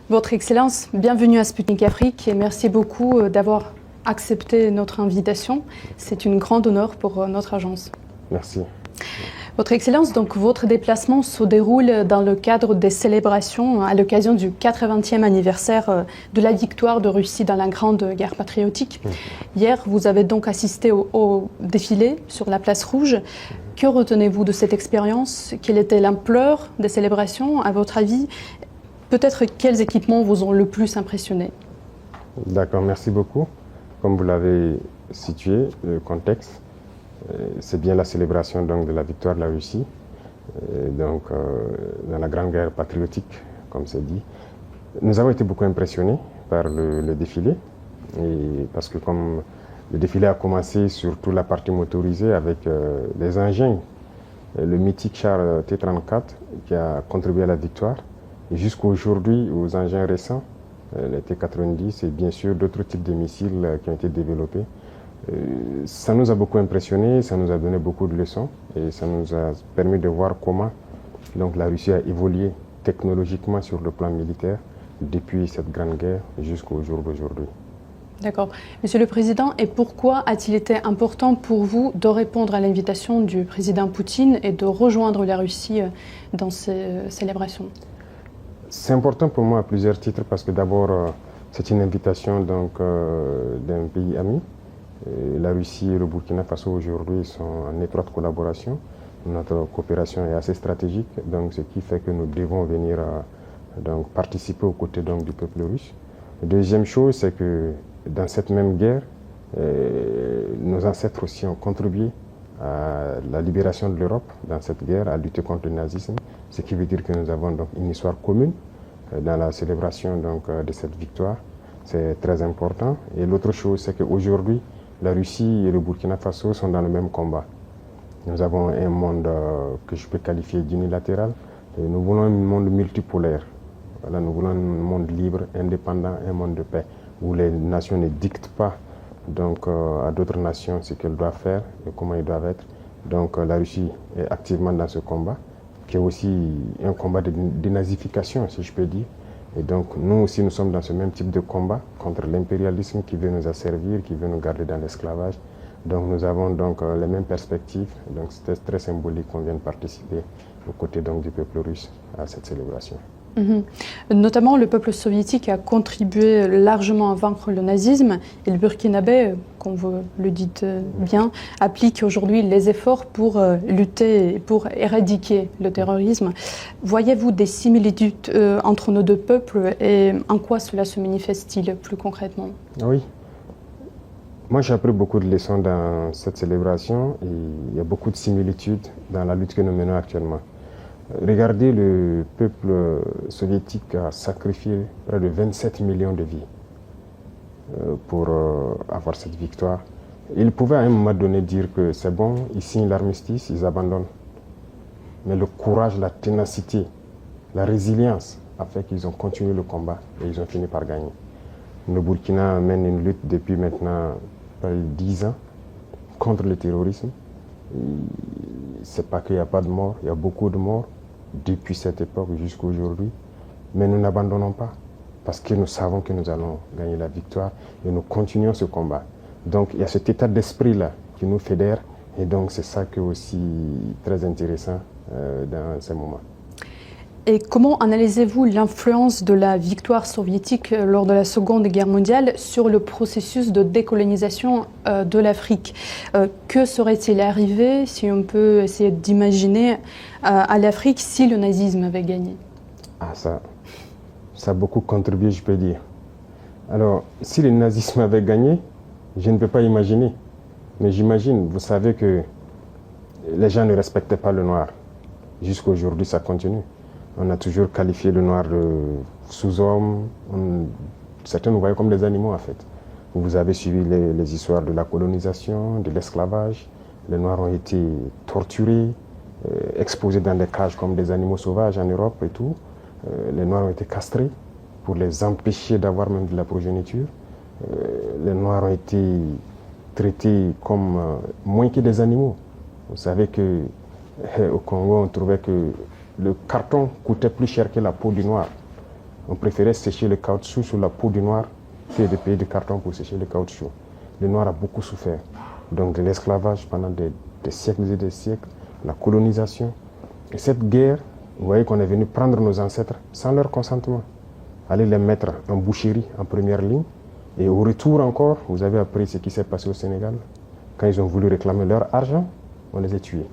Votre Excellence, bienvenue à Sputnik Afrique et merci beaucoup d'avoir accepté notre invitation. C'est un grand honneur pour notre agence. Merci. Votre Excellence, donc votre déplacement se déroule dans le cadre des célébrations à l'occasion du 80e anniversaire de la victoire de Russie dans la Grande Guerre patriotique. Hier, vous avez donc assisté au défilé sur la place Rouge. Que retenez-vous de cette expérience? Quelle était l'ampleur des célébrations, à votre avis? Peut-être quels équipements vous ont le plus impressionné? D'accord, merci beaucoup. Comme vous l'avez situé, le contexte, c'est bien la célébration donc, de la victoire de la Russie dans la Grande Guerre patriotique, comme c'est dit. Nous avons été beaucoup impressionnés par le défilé, parce que comme le défilé a commencé sur toute la partie motorisée avec des engins, le mythique char T-34 qui a contribué à la victoire, et jusqu'à aujourd'hui aux engins récents, les T-90 et bien sûr d'autres types de missiles qui ont été développés. Ça nous a beaucoup impressionnés, ça nous a donné beaucoup de leçons et ça nous a permis de voir comment donc, la Russie a évolué technologiquement sur le plan militaire depuis cette grande guerre jusqu'au jour d'aujourd'hui. D'accord. Monsieur le Président, et pourquoi a-t-il été important pour vous de répondre à l'invitation du président Poutine et de rejoindre la Russie dans ces célébrations? C'est important pour moi à plusieurs titres parce que d'abord, c'est une invitation d'un pays ami. La Russie et le Burkina Faso aujourd'hui sont en étroite collaboration. Notre coopération est assez stratégique, donc ce qui fait que nous devons venir donc, participer aux côtés donc, du peuple russe. Deuxième chose, c'est que dans cette même guerre, nos ancêtres aussi ont contribué à la libération de l'Europe dans cette guerre, à lutter contre le nazisme, ce qui veut dire que nous avons donc une histoire commune dans la célébration donc, de cette victoire. C'est très important. Et l'autre chose, c'est qu'aujourd'hui, la Russie et le Burkina Faso sont dans le même combat. Nous avons un monde que je peux qualifier d'unilatéral. Nous voulons un monde multipolaire. Voilà, nous voulons un monde libre, indépendant, un monde de paix, où les nations ne dictent pas donc, à d'autres nations ce qu'elles doivent faire et comment ils doivent être. Donc la Russie est activement dans ce combat, qui est aussi un combat de dénazification, si je peux dire. Et donc nous aussi, nous sommes dans ce même type de combat contre l'impérialisme qui veut nous asservir, qui veut nous garder dans l'esclavage. Donc nous avons donc les mêmes perspectives. Donc c'était très symbolique qu'on vienne participer aux côtés donc, du peuple russe à cette célébration. Notamment, le peuple soviétique a contribué largement à vaincre le nazisme et le burkinabé, comme vous le dites bien, applique aujourd'hui les efforts pour lutter, pour éradiquer le terrorisme. Voyez-vous des similitudes entre nos deux peuples et en quoi cela se manifeste-t-il plus concrètement? Oui. Moi, j'ai appris beaucoup de leçons dans cette célébration et il y a beaucoup de similitudes dans la lutte que nous menons actuellement. Regardez, le peuple soviétique a sacrifié près de 27 millions de vies pour avoir cette victoire. Ils pouvaient à un moment donné dire que c'est bon, ils signent l'armistice, ils abandonnent. Mais le courage, la ténacité, la résilience a fait qu'ils ont continué le combat et ils ont fini par gagner. Le Burkina mène une lutte depuis maintenant près de 10 ans contre le terrorisme. C'est pas qu'il n'y a pas de morts, il y a beaucoup de morts depuis cette époque jusqu'à aujourd'hui. Mais nous n'abandonnons pas parce que nous savons que nous allons gagner la victoire et nous continuons ce combat. Donc il y a cet état d'esprit-là qui nous fédère et donc c'est ça qui est aussi très intéressant dans ces moments. Et comment analysez-vous l'influence de la victoire soviétique lors de la Seconde Guerre mondiale sur le processus de décolonisation de l'Afrique? Que serait-il arrivé, si on peut essayer d'imaginer, à l'Afrique si le nazisme avait gagné? Ça a beaucoup contribué, je peux dire. Alors, si le nazisme avait gagné, je ne peux pas imaginer. Mais j'imagine, vous savez que les gens ne respectaient pas le noir. Jusqu'à aujourd'hui, ça continue. On a toujours qualifié le noir de sous-homme. Certains nous voyaient comme des animaux, en fait. Vous avez suivi les histoires de la colonisation, de l'esclavage. Les noirs ont été torturés, exposés dans des cages comme des animaux sauvages en Europe et tout. Les noirs ont été castrés pour les empêcher d'avoir même de la progéniture. Les noirs ont été traités comme moins que des animaux. Vous savez qu'au Congo, on trouvait que le carton coûtait plus cher que la peau du noir. On préférait sécher le caoutchouc sur la peau du noir que de payer du carton pour sécher le caoutchouc. Le noir a beaucoup souffert. Donc de l'esclavage pendant des siècles et des siècles, la colonisation. Et cette guerre, vous voyez qu'on est venu prendre nos ancêtres sans leur consentement, aller les mettre en boucherie en première ligne. Et au retour encore, vous avez appris ce qui s'est passé au Sénégal. Quand ils ont voulu réclamer leur argent, on les a tués.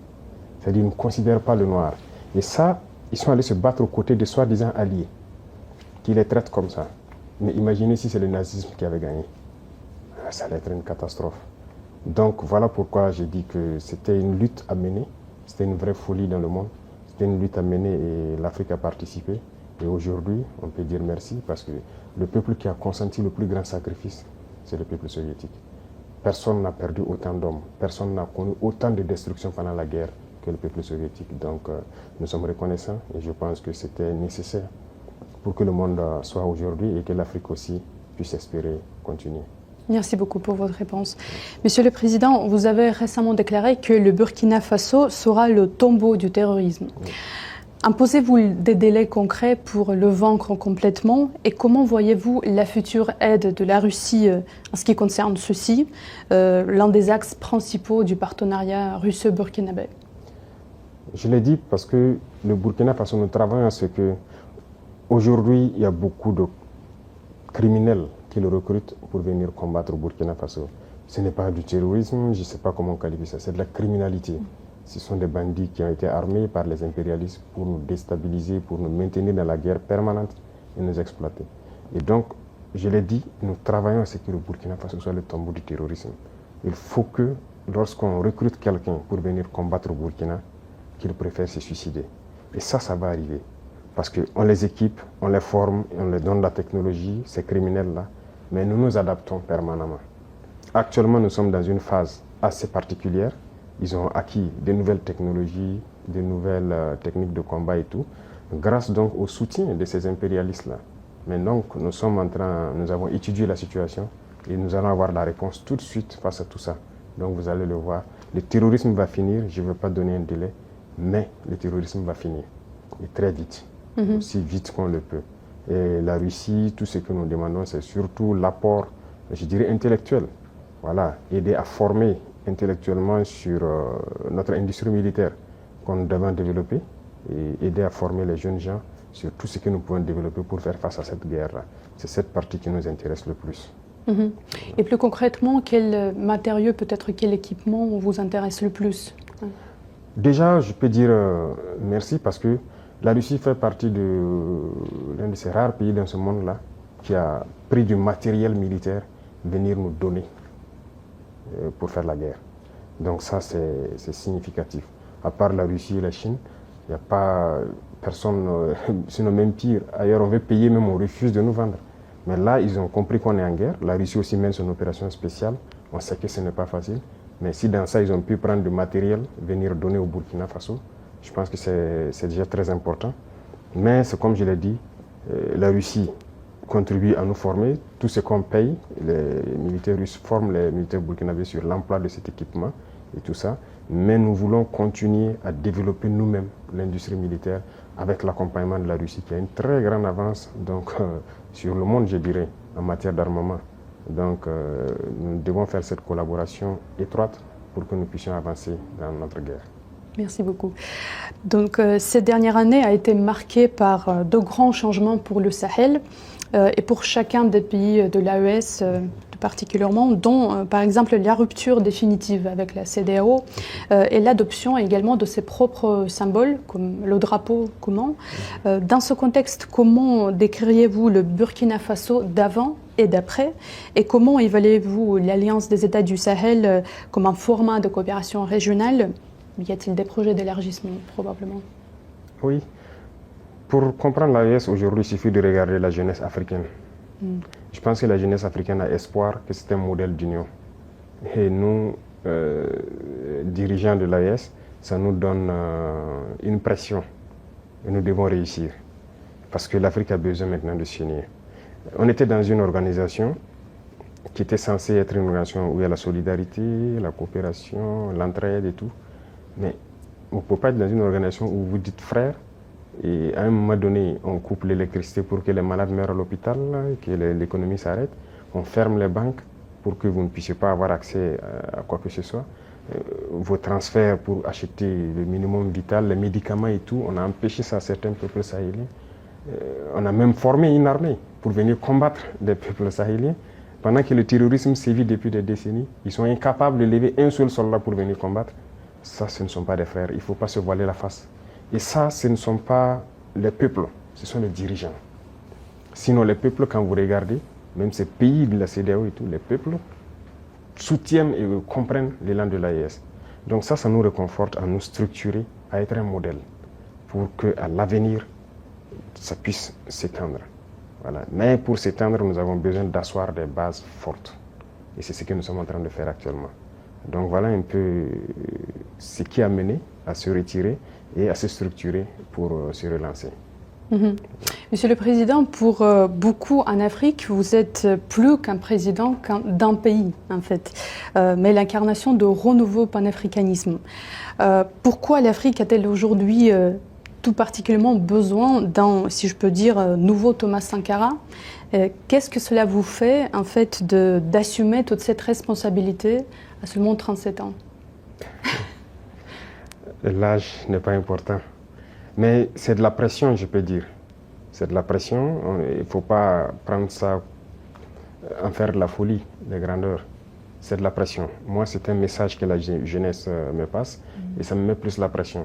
C'est-à-dire qu'ils ne considèrent pas le noir. Et ça, ils sont allés se battre aux côtés de soi-disant alliés, qui les traitent comme ça. Mais imaginez si c'est le nazisme qui avait gagné. Ça allait être une catastrophe. Donc voilà pourquoi j'ai dit que c'était une lutte à mener. C'était une vraie folie dans le monde. C'était une lutte à mener et l'Afrique a participé. Et aujourd'hui, on peut dire merci parce que le peuple qui a consenti le plus grand sacrifice, c'est le peuple soviétique. Personne n'a perdu autant d'hommes, personne n'a connu autant de destruction pendant la guerre que le peuple soviétique. Donc nous sommes reconnaissants et je pense que c'était nécessaire pour que le monde soit aujourd'hui et que l'Afrique aussi puisse espérer continuer. Merci beaucoup pour votre réponse. Monsieur le Président, vous avez récemment déclaré que le Burkina Faso sera le tombeau du terrorisme. Oui. Imposez-vous des délais concrets pour le vaincre complètement et comment voyez-vous la future aide de la Russie en ce qui concerne ceci, l'un des axes principaux du partenariat russo-burkinabé? Je l'ai dit parce que le Burkina Faso, nous travaillons à ce que aujourd'hui il y a beaucoup de criminels qui le recrutent pour venir combattre au Burkina Faso. Ce n'est pas du terrorisme, je ne sais pas comment qualifier ça, c'est de la criminalité. Ce sont des bandits qui ont été armés par les impérialistes pour nous déstabiliser, pour nous maintenir dans la guerre permanente et nous exploiter. Et donc, je l'ai dit, nous travaillons à ce que le Burkina Faso soit le tombeau du terrorisme. Il faut que, lorsqu'on recrute quelqu'un pour venir combattre au Burkina, qu'il préfère se suicider. Et ça va arriver. Parce qu'on les équipe, on les forme, on leur donne la technologie, ces criminels-là, mais nous nous adaptons permanemment. Actuellement, nous sommes dans une phase assez particulière. Ils ont acquis de nouvelles technologies, de nouvelles techniques de combat et tout, grâce donc au soutien de ces impérialistes-là. Mais donc, nous avons étudié la situation et nous allons avoir la réponse tout de suite face à tout ça. Donc, vous allez le voir. Le terrorisme va finir, je ne veux pas donner un délai, mais le terrorisme va finir. Et très vite, aussi vite qu'on le peut. Et la Russie, tout ce que nous demandons, c'est surtout l'apport, je dirais, intellectuel. Voilà, aider à former intellectuellement sur notre industrie militaire qu'on devons développer et aider à former les jeunes gens sur tout ce que nous pouvons développer pour faire face à cette guerre-là. C'est cette partie qui nous intéresse le plus. Et plus concrètement, quel matériau, peut-être quel équipement vous intéresse le plus? Déjà, je peux dire merci parce que la Russie fait partie de l'un de ces rares pays dans ce monde-là qui a pris du matériel militaire venir nous donner pour faire la guerre. Donc ça, c'est significatif. À part la Russie et la Chine, il n'y a pas personne, sinon même pire. Ailleurs, on veut payer, même on refuse de nous vendre. Mais là, ils ont compris qu'on est en guerre. La Russie aussi mène son opération spéciale. On sait que ce n'est pas facile. Mais si dans ça, ils ont pu prendre du matériel, venir donner au Burkina Faso, je pense que c'est déjà très important. Mais c'est comme je l'ai dit, la Russie contribue à nous former. Tout ce qu'on paye, les militaires russes forment les militaires burkinabés sur l'emploi de cet équipement et tout ça. Mais nous voulons continuer à développer nous-mêmes l'industrie militaire avec l'accompagnement de la Russie qui a une très grande avance donc, sur le monde, je dirais, en matière d'armement. Donc nous devons faire cette collaboration étroite pour que nous puissions avancer dans notre guerre. Merci beaucoup. Donc cette dernière année a été marquée par de grands changements pour le Sahel et pour chacun des pays de l'AES particulièrement, dont par exemple la rupture définitive avec la CEDEAO et l'adoption également de ses propres symboles comme le drapeau commun. Dans ce contexte, comment décririez-vous le Burkina Faso d'avant et d'après et comment évaluez-vous l'Alliance des États du Sahel comme un format de coopération régionale? Y a-t-il des projets d'élargissement, probablement? Oui. Pour comprendre l'AES, aujourd'hui, il suffit de regarder la jeunesse africaine. Je pense que la jeunesse africaine a espoir que c'est un modèle d'union. Et nous, dirigeants de l'AES, ça nous donne une pression. Et nous devons réussir. Parce que l'Afrique a besoin maintenant de s'unir. On était dans une organisation qui était censée être une organisation où il y a la solidarité, la coopération, l'entraide et tout. Mais on ne peut pas être dans une organisation où vous dites frères et à un moment donné, on coupe l'électricité pour que les malades meurent à l'hôpital, que l'économie s'arrête, on ferme les banques pour que vous ne puissiez pas avoir accès à quoi que ce soit. Vos transferts pour acheter le minimum vital, les médicaments et tout, on a empêché ça à certains peuples sahéliens. On a même formé une armée pour venir combattre les peuples sahéliens. Pendant que le terrorisme sévit depuis des décennies, ils sont incapables de lever un seul soldat pour venir combattre. Ça, ce ne sont pas des frères. Il ne faut pas se voiler la face. Et ça, ce ne sont pas les peuples, ce sont les dirigeants. Sinon, les peuples, quand vous regardez, même ces pays de la CEDEAO et tout, les peuples soutiennent et comprennent l'élan de l'AES. Donc ça nous réconforte à nous structurer, à être un modèle pour qu'à l'avenir, ça puisse s'étendre. Voilà. Mais pour s'étendre, nous avons besoin d'asseoir des bases fortes. Et c'est ce que nous sommes en train de faire actuellement. Donc voilà un peu ce qui a mené à se retirer et à se structurer pour se relancer. Monsieur le Président, pour beaucoup en Afrique, vous êtes plus qu'un président d'un pays, en fait, mais l'incarnation de renouveau panafricanisme. Pourquoi l'Afrique a-t-elle aujourd'hui tout particulièrement besoin d'un, si je peux dire, nouveau Thomas Sankara? Qu'est-ce que cela vous fait, en fait, d'assumer toute cette responsabilité à seulement 37 ans? L'âge n'est pas important. Mais c'est de la pression, je peux dire. C'est de la pression. Il ne faut pas prendre ça, en faire de la folie, de grandeur. C'est de la pression. Moi, c'est un message que la jeunesse me passe et ça me met plus la pression.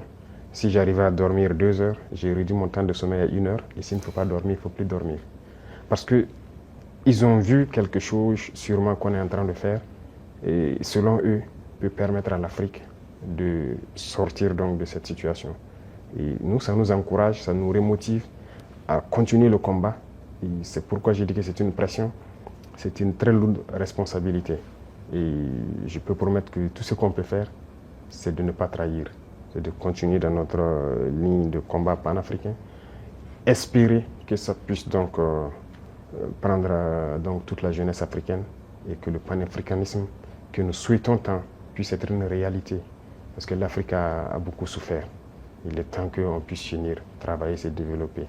Si j'arrivais à dormir 2 heures, j'ai réduit mon temps de sommeil à 1 heure. Et s'il ne faut pas dormir, il ne faut plus dormir. Parce qu'ils ont vu quelque chose, sûrement, qu'on est en train de faire. Et selon eux, peut permettre à l'Afrique de sortir donc de cette situation. Et nous, ça nous encourage, ça nous remotive à continuer le combat. Et c'est pourquoi j'ai dit que c'est une pression, c'est une très lourde responsabilité. Et je peux promettre que tout ce qu'on peut faire, c'est de ne pas trahir, c'est de continuer dans notre ligne de combat panafricain, espérer que ça puisse donc prendre donc toute la jeunesse africaine et que le panafricanisme que nous souhaitons tant puisse être une réalité. Parce que l'Afrique a beaucoup souffert. Il est temps qu'on puisse unir, travailler, se développer.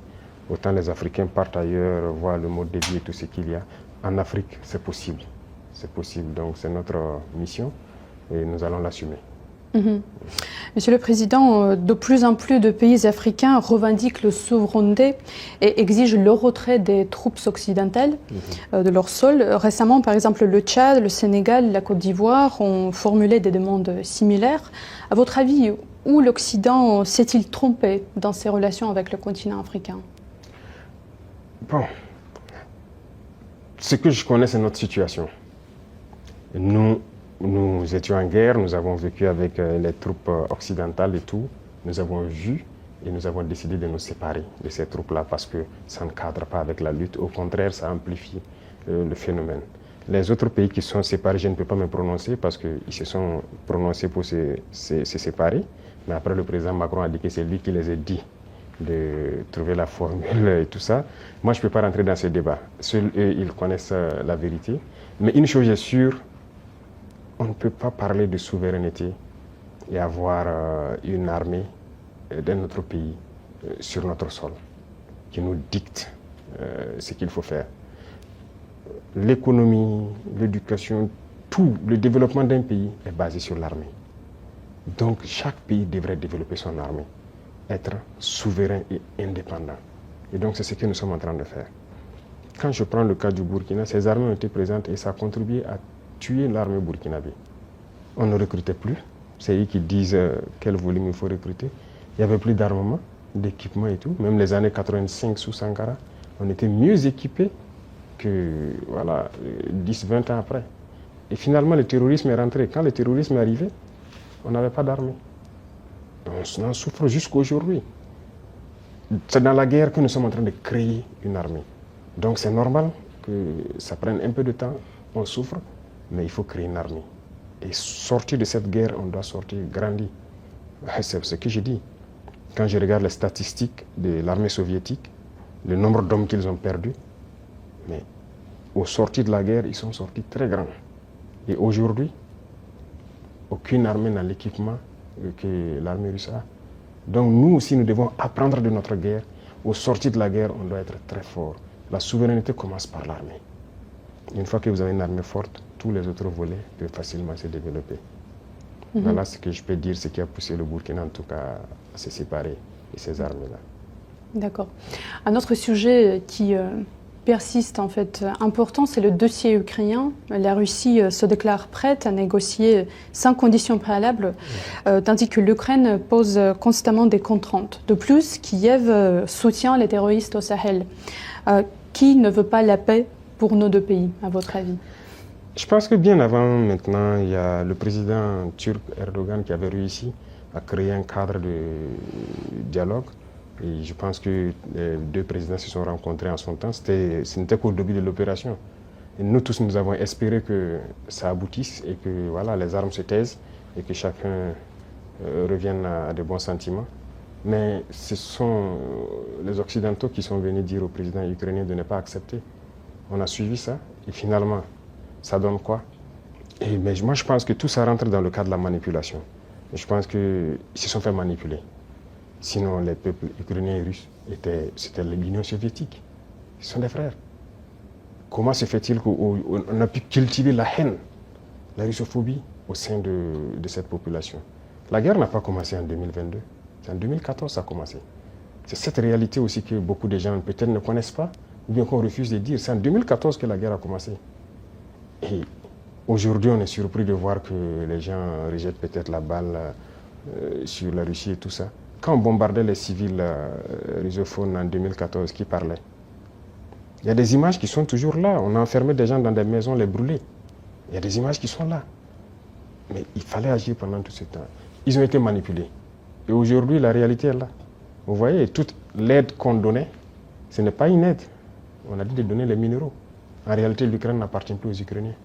Autant les Africains partent ailleurs, voient le mode de vie et tout ce qu'il y a. En Afrique, c'est possible. C'est possible. Donc c'est notre mission et nous allons l'assumer. Monsieur le Président, de plus en plus de pays africains revendiquent la souveraineté et exigent le retrait des troupes occidentales de leur sol. Récemment, par exemple, le Tchad, le Sénégal, la Côte d'Ivoire ont formulé des demandes similaires. À votre avis, où l'Occident s'est-il trompé dans ses relations avec le continent africain? Bon, ce que je connais, c'est notre situation. Nous étions en guerre, nous avons vécu avec les troupes occidentales et tout. Nous avons vu et nous avons décidé de nous séparer de ces troupes-là parce que ça ne cadre pas avec la lutte. Au contraire, ça amplifie le phénomène. Les autres pays qui sont séparés, je ne peux pas me prononcer parce qu'ils se sont prononcés pour se séparer. Mais après, le président Macron a dit que c'est lui qui les a dit de trouver la formule et tout ça. Moi, je ne peux pas rentrer dans ce débat. Seuls eux, ils connaissent la vérité. Mais une chose est sûre, on ne peut pas parler de souveraineté et avoir une armée d'un autre pays sur notre sol qui nous dicte ce qu'il faut faire. L'économie, l'éducation, tout le développement d'un pays est basé sur l'armée. Donc chaque pays devrait développer son armée, être souverain et indépendant. Et donc c'est ce que nous sommes en train de faire. Quand je prends le cas du Burkina, ces armées ont été présentes et ça a contribué à tuer l'armée burkinabé. On ne recrutait plus. C'est eux qui disent quel volume il faut recruter. Il n'y avait plus d'armement, d'équipement et tout. Même les années 85 sous Sankara, on était mieux équipés que 10-20 ans après. Et finalement, le terrorisme est rentré. Quand le terrorisme est arrivé, on n'avait pas d'armée. On en souffre jusqu'à aujourd'hui. C'est dans la guerre que nous sommes en train de créer une armée. Donc c'est normal que ça prenne un peu de temps, on souffre, mais il faut créer une armée. Et sortir de cette guerre, on doit sortir grandi. C'est ce que je dis. Quand je regarde les statistiques de l'armée soviétique, le nombre d'hommes qu'ils ont perdus, mais au sortir de la guerre, ils sont sortis très grands. Et aujourd'hui, aucune armée n'a l'équipement que l'armée russe a. Donc nous aussi, nous devons apprendre de notre guerre. Au sortir de la guerre, on doit être très fort. La souveraineté commence par l'armée. Une fois que vous avez une armée forte, tous les autres volets peuvent facilement se développer. Voilà ce que je peux dire, ce qui a poussé le Burkina en tout cas à se séparer de ces armées-là. D'accord. Un autre sujet qui persiste en fait important, c'est le dossier ukrainien. La Russie se déclare prête à négocier sans conditions préalables, tandis que l'Ukraine pose constamment des contraintes. De plus, Kiev soutient les terroristes au Sahel. Qui ne veut pas la paix pour nos deux pays, à votre avis? Je pense que bien avant maintenant, il y a le président turc Erdogan qui avait réussi à créer un cadre de dialogue. Et je pense que les deux présidents se sont rencontrés en son temps. Ce n'était qu'au début de l'opération. Et nous tous, nous avons espéré que ça aboutisse et que voilà, les armes se taisent et que chacun revienne à de bons sentiments. Mais ce sont les Occidentaux qui sont venus dire au président ukrainien de ne pas accepter. On a suivi ça et finalement, ça donne quoi? Mais moi, je pense que tout ça rentre dans le cadre de la manipulation. Et je pense qu'ils se sont fait manipuler. Sinon, les peuples ukrainiens et russes, c'était l'Union soviétique. Ils sont des frères. Comment se fait-il qu'on a pu cultiver la haine, la russophobie au sein de cette population? La guerre n'a pas commencé en 2022. C'est en 2014 que ça a commencé. C'est cette réalité aussi que beaucoup de gens peut-être ne connaissent pas, ou bien qu'on refuse de dire. C'est en 2014 que la guerre a commencé. Et aujourd'hui, on est surpris de voir que les gens rejettent peut-être la balle sur la Russie et tout ça. Quand on bombardait les civils russophones en 2014, qui parlaient? Il y a des images qui sont toujours là. On a enfermé des gens dans des maisons, les brûlés. Il y a des images qui sont là. Mais il fallait agir pendant tout ce temps. Ils ont été manipulés. Et aujourd'hui, la réalité est là. Vous voyez, toute l'aide qu'on donnait, ce n'est pas une aide. On a dit de donner les minéraux. En réalité, l'Ukraine n'appartient plus aux Ukrainiens.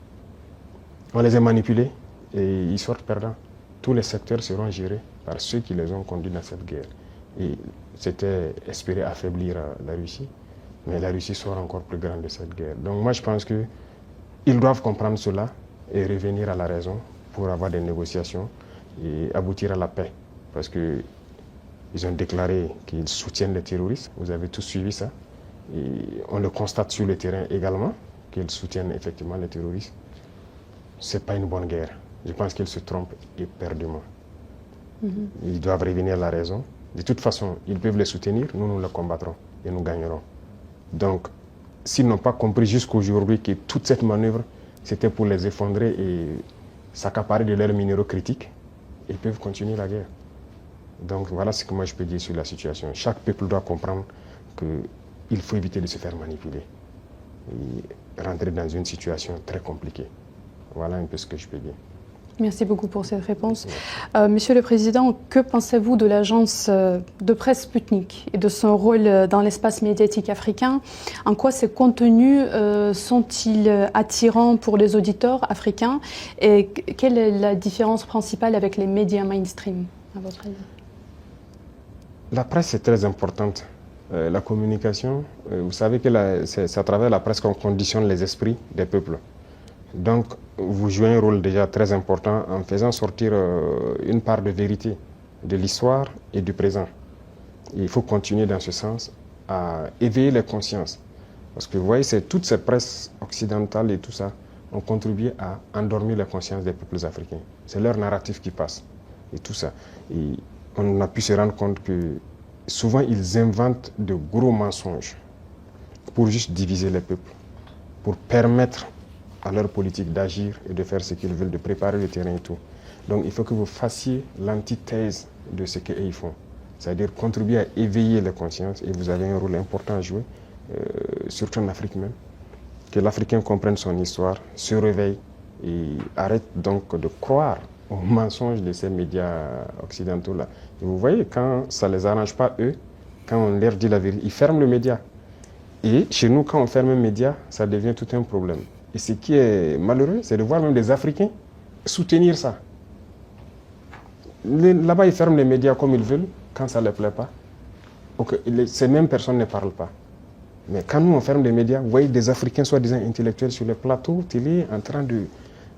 On les a manipulés et ils sortent perdants. Tous les secteurs seront gérés par ceux qui les ont conduits dans cette guerre. Et c'était espérer affaiblir la Russie, mais la Russie sort encore plus grande de cette guerre. Donc moi, je pense qu'ils doivent comprendre cela et revenir à la raison pour avoir des négociations et aboutir à la paix. Parce qu'ils ont déclaré qu'ils soutiennent les terroristes. Vous avez tous suivi ça. Et on le constate sur le terrain également, qu'ils soutiennent effectivement les terroristes. Ce n'est pas une bonne guerre. Je pense qu'ils se trompent éperdument. Ils doivent revenir à la raison. De toute façon, ils peuvent les soutenir, nous les combattrons et nous gagnerons. Donc, s'ils n'ont pas compris jusqu'aujourd'hui que toute cette manœuvre, c'était pour les effondrer et s'accaparer de leurs minéraux critiques, ils peuvent continuer la guerre. Donc voilà ce que moi je peux dire sur la situation. Chaque peuple doit comprendre qu'il faut éviter de se faire manipuler et rentrer dans une situation très compliquée. Voilà un peu ce que je peux dire. Merci beaucoup pour cette réponse. Monsieur le Président, que pensez-vous de l'agence de presse Sputnik et de son rôle dans l'espace médiatique africain? En quoi ces contenus sont-ils attirants pour les auditeurs africains? Et quelle est la différence principale avec les médias mainstream, à votre avis? La presse est très importante. La communication, vous savez que c'est à travers la presse qu'on conditionne les esprits des peuples. Donc, vous jouez un rôle déjà très important en faisant sortir une part de vérité de l'histoire et du présent. Et il faut continuer dans ce sens à éveiller les consciences. Parce que vous voyez, toutes ces presses occidentales et tout ça ont contribué à endormir les consciences des peuples africains. C'est leur narratif qui passe et tout ça. Et on a pu se rendre compte que souvent, ils inventent de gros mensonges pour juste diviser les peuples, pour permettre à leur politique d'agir et de faire ce qu'ils veulent, de préparer le terrain et tout. Donc il faut que vous fassiez l'antithèse de ce qu'ils font. C'est-à-dire contribuer à éveiller les consciences et vous avez un rôle important à jouer, surtout en Afrique même. Que l'Africain comprenne son histoire, se réveille et arrête donc de croire aux mensonges de ces médias occidentaux-là. Et vous voyez, quand ça ne les arrange pas eux, quand on leur dit la vérité, ils ferment le média. Et chez nous, quand on ferme un média, ça devient tout un problème. Et ce qui est malheureux, c'est de voir même des Africains soutenir ça. Là-bas, ils ferment les médias comme ils veulent, quand ça ne leur plaît pas. Ces mêmes personnes ne parlent pas. Mais quand nous, on ferme les médias, vous voyez des Africains, soi-disant intellectuels, sur les plateaux télé, en train de...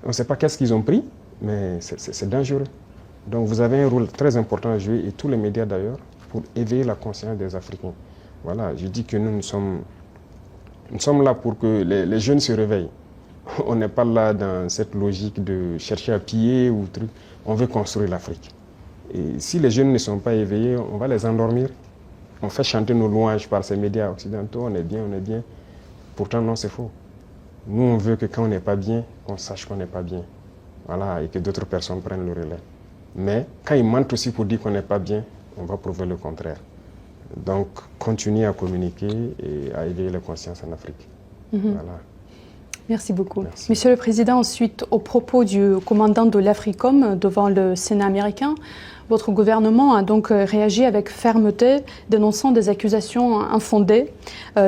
On ne sait pas qu'est-ce qu'ils ont pris, mais c'est dangereux. Donc vous avez un rôle très important à jouer, et tous les médias d'ailleurs, pour éveiller la conscience des Africains. Voilà, je dis que nous sommes là pour que les jeunes se réveillent. On n'est pas là dans cette logique de chercher à piller ou truc. On veut construire l'Afrique. Et si les jeunes ne sont pas éveillés, on va les endormir. On fait chanter nos louanges par ces médias occidentaux, on est bien, on est bien. Pourtant, non, c'est faux. Nous, on veut que quand on n'est pas bien, on sache qu'on n'est pas bien. Voilà, et que d'autres personnes prennent le relais. Mais quand ils mentent aussi pour dire qu'on n'est pas bien, on va prouver le contraire. Donc, continuer à communiquer et à éveiller les consciences en Afrique. Voilà. Merci beaucoup. Merci. Monsieur le Président, ensuite, au propos du commandant de l'Africom devant le Sénat américain, votre gouvernement a donc réagi avec fermeté, dénonçant des accusations infondées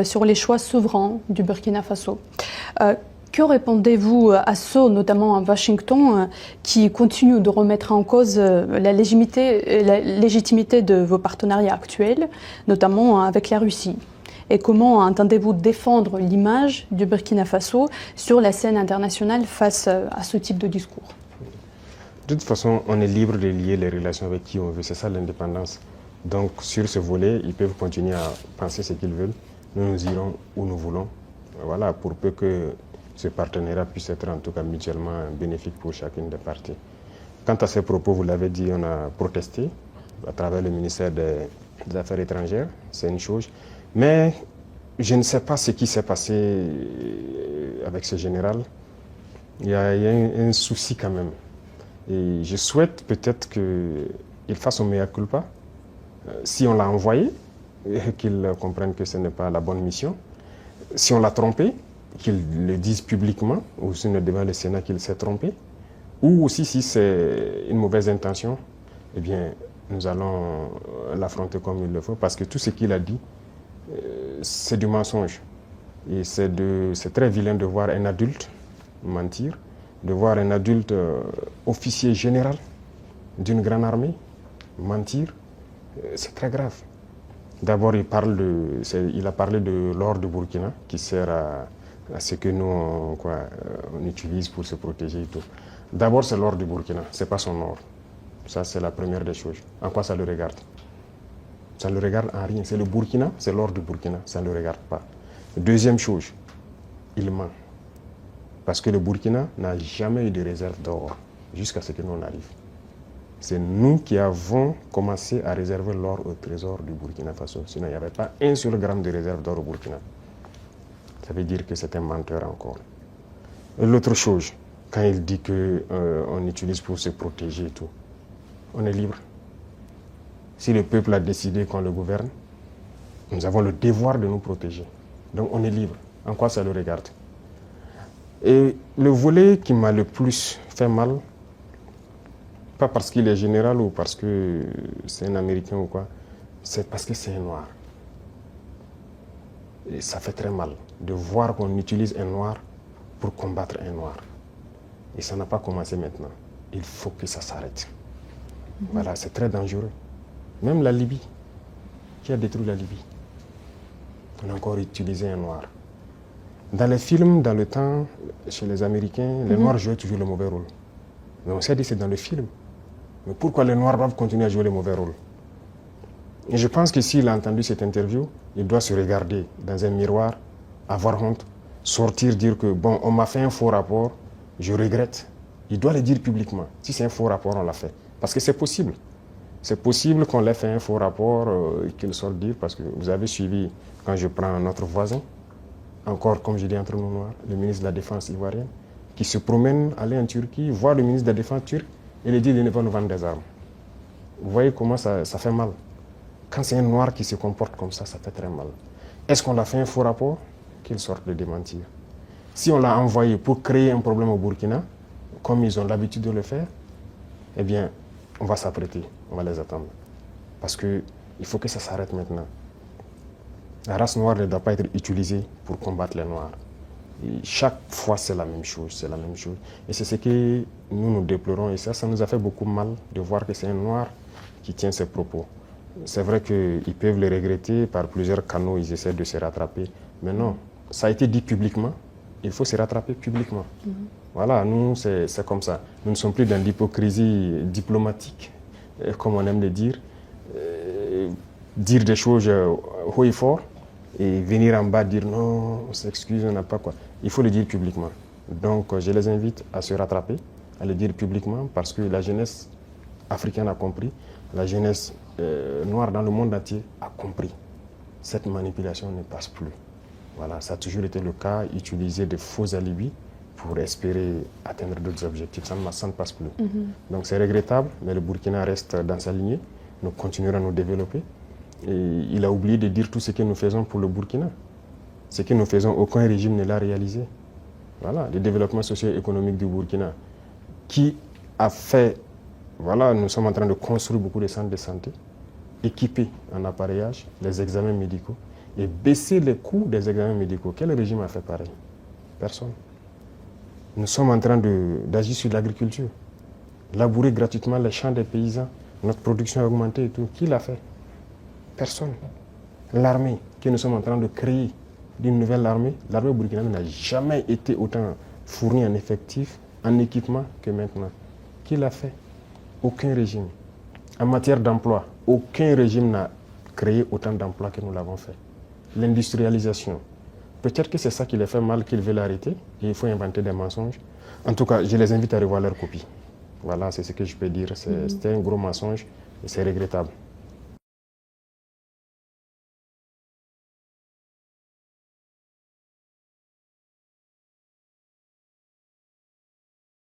sur les choix souverains du Burkina Faso. Que répondez-vous à ceux, notamment à Washington, qui continuent de remettre en cause la légitimité de vos partenariats actuels, notamment avec la Russie? Et comment entendez-vous défendre l'image du Burkina Faso sur la scène internationale face à ce type de discours? De toute façon, on est libre de lier les relations avec qui on veut. C'est ça l'indépendance. Donc sur ce volet, ils peuvent continuer à penser ce qu'ils veulent. Nous irons où nous voulons. Voilà, pour peu que ce partenariat puisse être en tout cas mutuellement bénéfique pour chacune des parties. Quant à ces propos, vous l'avez dit, on a protesté à travers le ministère des Affaires étrangères. C'est une chose. Mais je ne sais pas ce qui s'est passé avec ce général. Il y a un souci quand même. Et je souhaite peut-être qu'il fasse son mea culpa. Si on l'a envoyé, qu'il comprenne que ce n'est pas la bonne mission. Si on l'a trompé, qu'il le dise publiquement, ou si on devant le Sénat qu'il s'est trompé. Ou aussi si c'est une mauvaise intention, eh bien, nous allons l'affronter comme il le faut. Parce que tout ce qu'il a dit, c'est du mensonge. Et c'est très vilain de voir un adulte mentir, de voir un adulte officier général d'une grande armée mentir. C'est très grave. D'abord, il a parlé de l'or du Burkina qui sert à ce que nous on utilise pour se protéger et tout. D'abord, c'est l'or du Burkina, ce n'est pas son or. Ça, c'est la première des choses. En quoi ça le regarde? Ça ne le regarde en rien. C'est le Burkina, c'est l'or du Burkina. Ça ne le regarde pas. Deuxième chose, il ment. Parce que le Burkina n'a jamais eu de réserve d'or jusqu'à ce que nous on arrive. C'est nous qui avons commencé à réserver l'or au trésor du Burkina Faso. Sinon, il n'y avait pas un seul gramme de réserve d'or au Burkina. Ça veut dire que c'est un menteur encore. Et l'autre chose, quand il dit qu'on utilise pour se protéger et tout, on est libre. Si le peuple a décidé qu'on le gouverne, nous avons le devoir de nous protéger. Donc on est libre. En quoi ça le regarde? Et le volet qui m'a le plus fait mal, pas parce qu'il est général ou parce que c'est un Américain ou quoi, c'est parce que c'est un noir. Et ça fait très mal de voir qu'on utilise un noir pour combattre un noir. Et ça n'a pas commencé maintenant. Il faut que ça s'arrête. Voilà, c'est très dangereux. Même la Libye, qui a détruit la Libye, on a encore utilisé un noir. Dans les films, dans le temps, chez les Américains, les Noirs jouaient toujours le mauvais rôle. Mais on s'est dit c'est dans le film. Mais pourquoi les Noirs doivent continuer à jouer le mauvais rôle? Et je pense que s'il a entendu cette interview, il doit se regarder dans un miroir, avoir honte, sortir, dire que bon, on m'a fait un faux rapport, je regrette. Il doit le dire publiquement. Si c'est un faux rapport, on l'a fait. Parce que c'est possible. C'est possible qu'on l'ait fait un faux rapport et qu'il sorte dire, parce que vous avez suivi, quand je prends notre voisin, encore comme je dis entre nous noirs, le ministre de la Défense ivoirien, qui se promène, aller en Turquie, voir le ministre de la Défense turc et lui dit qu'il ne va nous vendre des armes. Vous voyez comment ça fait mal. Quand c'est un noir qui se comporte comme ça fait très mal. Est-ce qu'on l'a fait un faux rapport? Qu'il sorte de démentir. Si on l'a envoyé pour créer un problème au Burkina, comme ils ont l'habitude de le faire, eh bien, on va s'apprêter, on va les attendre. Parce qu'il faut que ça s'arrête maintenant. La race noire ne doit pas être utilisée pour combattre les noirs. Et chaque fois, c'est la même chose, c'est la même chose. Et c'est ce que nous déplorons. Et ça nous a fait beaucoup mal de voir que c'est un noir qui tient ces propos. C'est vrai qu'ils peuvent les regretter, par plusieurs canaux, ils essaient de se rattraper. Mais non, ça a été dit publiquement. il faut se rattraper publiquement. Voilà, nous, c'est comme ça. Nous ne sommes plus dans l'hypocrisie diplomatique, comme on aime le dire. Dire des choses haut et fort et venir en bas dire non, on s'excuse, on n'a pas quoi. Il faut le dire publiquement. Donc, je les invite à se rattraper, à le dire publiquement parce que la jeunesse africaine a compris, la jeunesse noire dans le monde entier a compris. Cette manipulation ne passe plus. Voilà, ça a toujours été le cas, utiliser de faux alibis pour espérer atteindre d'autres objectifs, ça ne passe plus. Donc c'est regrettable, mais le Burkina reste dans sa lignée. Nous continuerons à nous développer. Et il a oublié de dire tout ce que nous faisons pour le Burkina. Ce que nous faisons, aucun régime ne l'a réalisé. Voilà, le développement socio-économique du Burkina, qui a fait, voilà, nous sommes en train de construire beaucoup de centres de santé, équipés en appareillage, les examens médicaux, et baisser les coûts des examens médicaux. Quel régime a fait pareil? Personne. Nous sommes en train d'agir sur l'agriculture, labourer gratuitement les champs des paysans, notre production a augmenté et tout. Qui l'a fait? Personne. L'armée que nous sommes en train de créer, d'une nouvelle armée, l'armée burkinabé n'a jamais été autant fournie en effectifs, en équipement que maintenant. Qui l'a fait? Aucun régime. En matière d'emploi, aucun régime n'a créé autant d'emplois que nous l'avons fait. L'industrialisation. Peut-être que c'est ça qui les fait mal, qu'ils veulent arrêter, et il faut inventer des mensonges. En tout cas, je les invite à revoir leur copie. Voilà, c'est ce que je peux dire. C'était un gros mensonge et c'est regrettable.